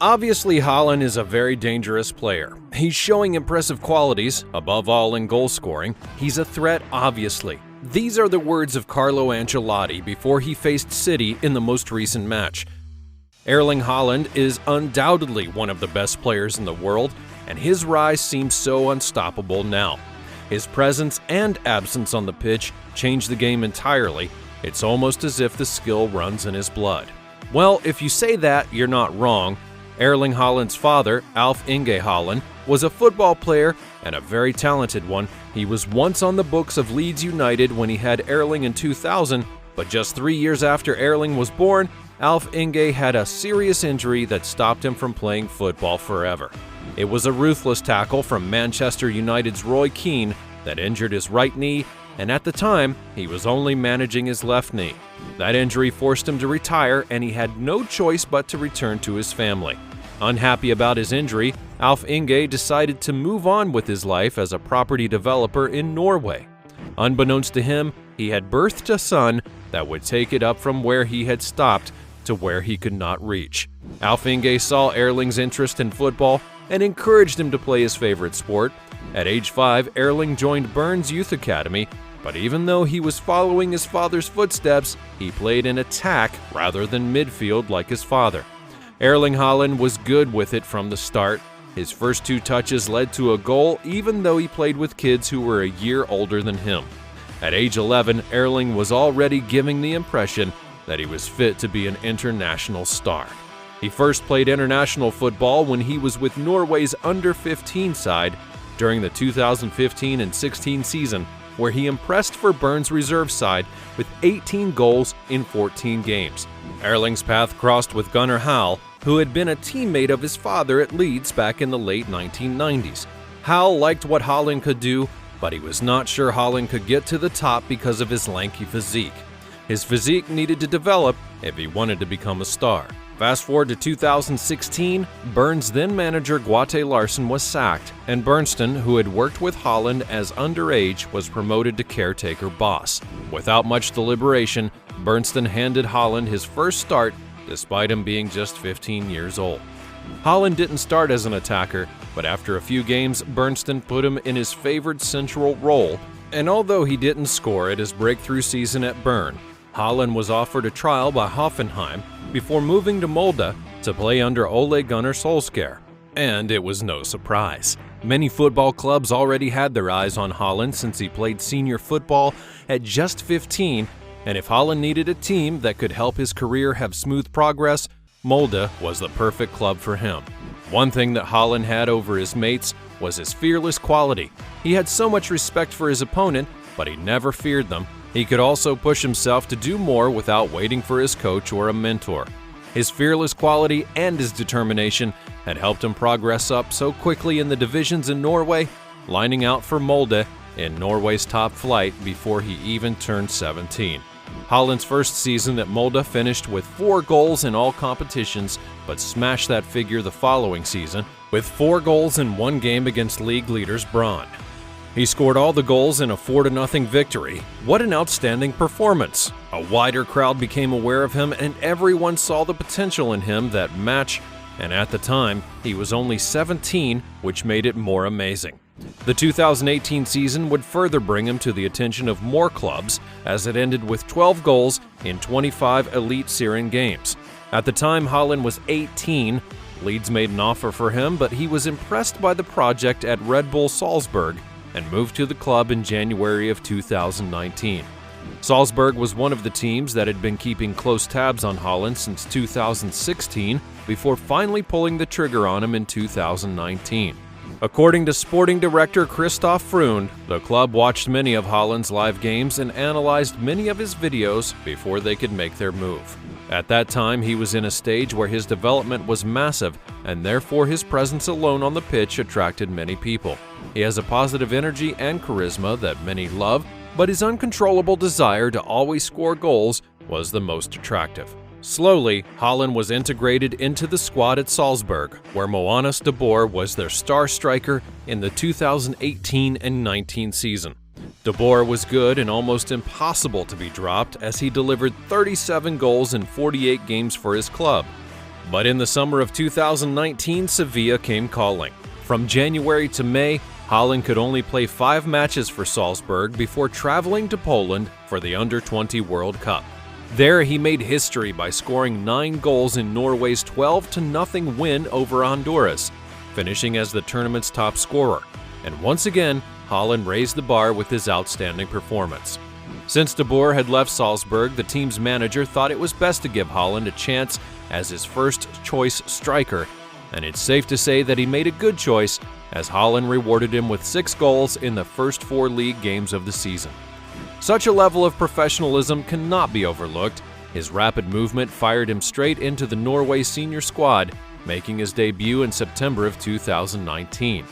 Obviously, Haaland is a very dangerous player. He's showing impressive qualities, above all in goal scoring. He's a threat, obviously. These are the words of Carlo Ancelotti before he faced City in the most recent match. Erling Haaland is undoubtedly one of the best players in the world, and his rise seems so unstoppable now. His presence and absence on the pitch change the game entirely. It's almost as if the skill runs in his blood. Well, if you say that, you're not wrong. Erling Haaland's father, Alf-Inge Haaland, was a football player and a very talented one. He was once on the books of Leeds United when he had Erling in 2000, but just 3 years after Erling was born, Alf-Inge had a serious injury that stopped him from playing football forever. It was a ruthless tackle from Manchester United's Roy Keane that injured his right knee, and at the time, he was only managing his left knee. That injury forced him to retire, and he had no choice but to return to his family. Unhappy about his injury, Alf-Inge decided to move on with his life as a property developer in Norway. Unbeknownst to him, he had birthed a son that would take it up from where he had stopped to where he could not reach. Alf-Inge saw Erling's interest in football and encouraged him to play his favorite sport. At age 5, Erling joined Burn's Youth Academy, but even though he was following his father's footsteps, he played in attack rather than midfield like his father. Erling Haaland was good with it from the start. His first 2 touches led to a goal even though he played with kids who were a year older than him. At age 11, Erling was already giving the impression that he was fit to be an international star. He first played international football when he was with Norway's under-15 side during the 2015 and 16 season, where he impressed for Burn's reserve side with 18 goals in 14 games. Erling's path crossed with Gunnar Hall, who had been a teammate of his father at Leeds back in the late 1990s. Hall liked what Haaland could do, but he was not sure Haaland could get to the top because of his lanky physique. His physique needed to develop if he wanted to become a star. Fast forward to 2016, Burn's then-manager Guate Larsson was sacked, and Berntsen, who had worked with Haaland as underage, was promoted to caretaker boss. Without much deliberation, Berntsen handed Haaland his first start, despite him being just 15 years old. Haaland didn't start as an attacker, but after a few games, Berntsen put him in his favored central role, and although he didn't score at his breakthrough season at Bern, Haaland was offered a trial by Hoffenheim before moving to Molde to play under Ole Gunnar Solskjaer. And it was no surprise. Many football clubs already had their eyes on Haaland since he played senior football at just 15, and if Haaland needed a team that could help his career have smooth progress, Molde was the perfect club for him. One thing that Haaland had over his mates was his fearless quality. He had so much respect for his opponent, but he never feared them. He could also push himself to do more without waiting for his coach or a mentor. His fearless quality and his determination had helped him progress up so quickly in the divisions in Norway, lining out for Molde in Norway's top flight before he even turned 17. Haaland's first season at Molde finished with 4 goals in all competitions, but smashed that figure the following season with 4 goals in 1 game against league leaders Brann. He scored all the goals in a 4-0 victory. What an outstanding performance! A wider crowd became aware of him, and everyone saw the potential in him that match, and at the time, he was only 17, which made it more amazing. The 2018 season would further bring him to the attention of more clubs, as it ended with 12 goals in 25 Elite Syrian games. At the time, Haaland was 18. Leeds made an offer for him, but he was impressed by the project at Red Bull Salzburg and moved to the club in January of 2019. Salzburg was one of the teams that had been keeping close tabs on Haaland since 2016 before finally pulling the trigger on him in 2019. According to sporting director Christoph Freund, the club watched many of Haaland's live games and analyzed many of his videos before they could make their move. At that time, he was in a stage where his development was massive, and therefore his presence alone on the pitch attracted many people. He has a positive energy and charisma that many love, but his uncontrollable desire to always score goals was the most attractive. Slowly, Haaland was integrated into the squad at Salzburg, where Moanis de Boer was their star striker in the 2018 and 19 season. De Boer was good and almost impossible to be dropped as he delivered 37 goals in 48 games for his club. But in the summer of 2019, Sevilla came calling. From January to May, Haaland could only play 5 matches for Salzburg before traveling to Poland for the Under-20 World Cup. There, he made history by scoring 9 goals in Norway's 12-0 win over Honduras, finishing as the tournament's top scorer. And once again, Haaland raised the bar with his outstanding performance. Since De Boer had left Salzburg, the team's manager thought it was best to give Haaland a chance as his first-choice striker, and it's safe to say that he made a good choice, as Haaland rewarded him with 6 goals in the first 4 league games of the season. Such a level of professionalism cannot be overlooked. His rapid movement fired him straight into the Norway senior squad, making his debut in September of 2019.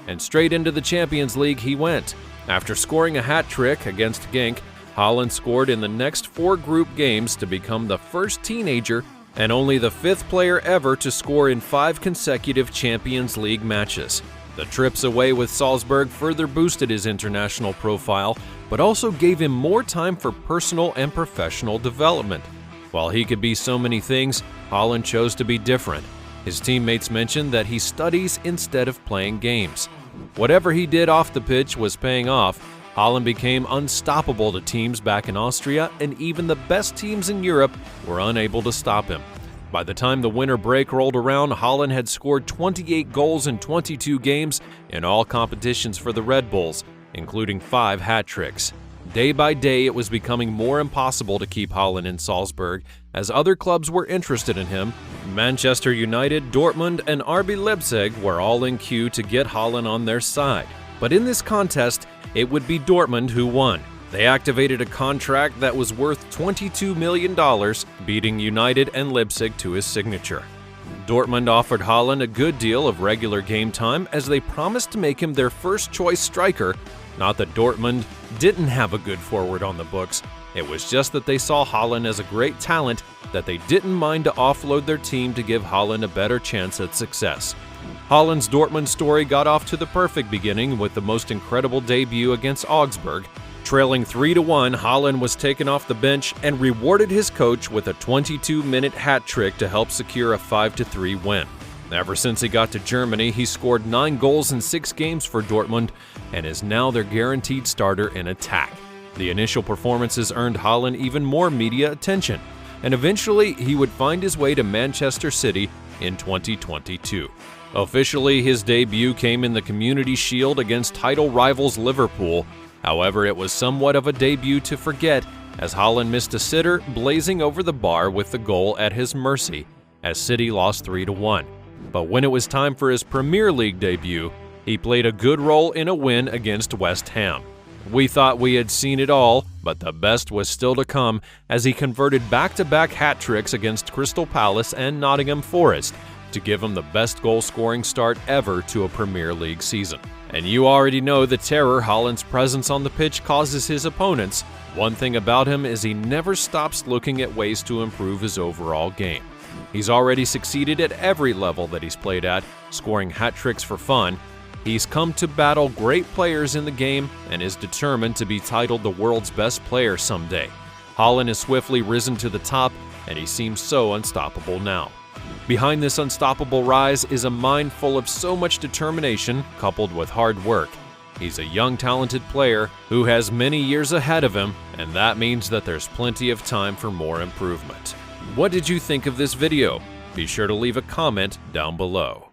And straight into the Champions League he went. After scoring a hat-trick against Genk, Haaland scored in the next 4 group games to become the first teenager and only the 5th player ever to score in 5 consecutive Champions League matches. The trips away with Salzburg further boosted his international profile, but also gave him more time for personal and professional development. While he could be so many things, Haaland chose to be different. His teammates mentioned that he studies instead of playing games. Whatever he did off the pitch was paying off. Haaland became unstoppable to teams back in Austria, and even the best teams in Europe were unable to stop him. By the time the winter break rolled around, Haaland had scored 28 goals in 22 games in all competitions for the Red Bulls, including 5 hat-tricks. Day by day, it was becoming more impossible to keep Haaland in Salzburg, as other clubs were interested in him. Manchester United, Dortmund, and RB Leipzig were all in queue to get Haaland on their side. But in this contest, it would be Dortmund who won. They activated a contract that was worth $22 million, beating United and Leipzig to his signature. Dortmund offered Haaland a good deal of regular game time as they promised to make him their first-choice striker. Not that Dortmund didn't have a good forward on the books, it was just that they saw Haaland as a great talent that they didn't mind to offload their team to give Haaland a better chance at success. Haaland's Dortmund story got off to the perfect beginning with the most incredible debut against Augsburg. Trailing 3-1, Haaland was taken off the bench and rewarded his coach with a 22-minute hat-trick to help secure a 5-3 win. Ever since he got to Germany, he scored 9 goals in 6 games for Dortmund and is now their guaranteed starter in attack. The initial performances earned Haaland even more media attention, and eventually he would find his way to Manchester City in 2022. Officially, his debut came in the Community Shield against title rivals Liverpool. However, it was somewhat of a debut to forget, as Haaland missed a sitter, blazing over the bar with the goal at his mercy, as City lost 3-1. But when it was time for his Premier League debut, he played a good role in a win against West Ham. We thought we had seen it all, but the best was still to come, as he converted back-to-back hat-tricks against Crystal Palace and Nottingham Forest to give him the best goal-scoring start ever to a Premier League season. And you already know the terror Haaland's presence on the pitch causes his opponents. One thing about him is he never stops looking at ways to improve his overall game. He's already succeeded at every level that he's played at, scoring hat-tricks for fun. He's come to battle great players in the game and is determined to be titled the world's best player someday. Haaland has swiftly risen to the top, and he seems so unstoppable now. Behind this unstoppable rise is a mind full of so much determination coupled with hard work. He's a young, talented player who has many years ahead of him, and that means that there's plenty of time for more improvement. What did you think of this video? Be sure to leave a comment down below.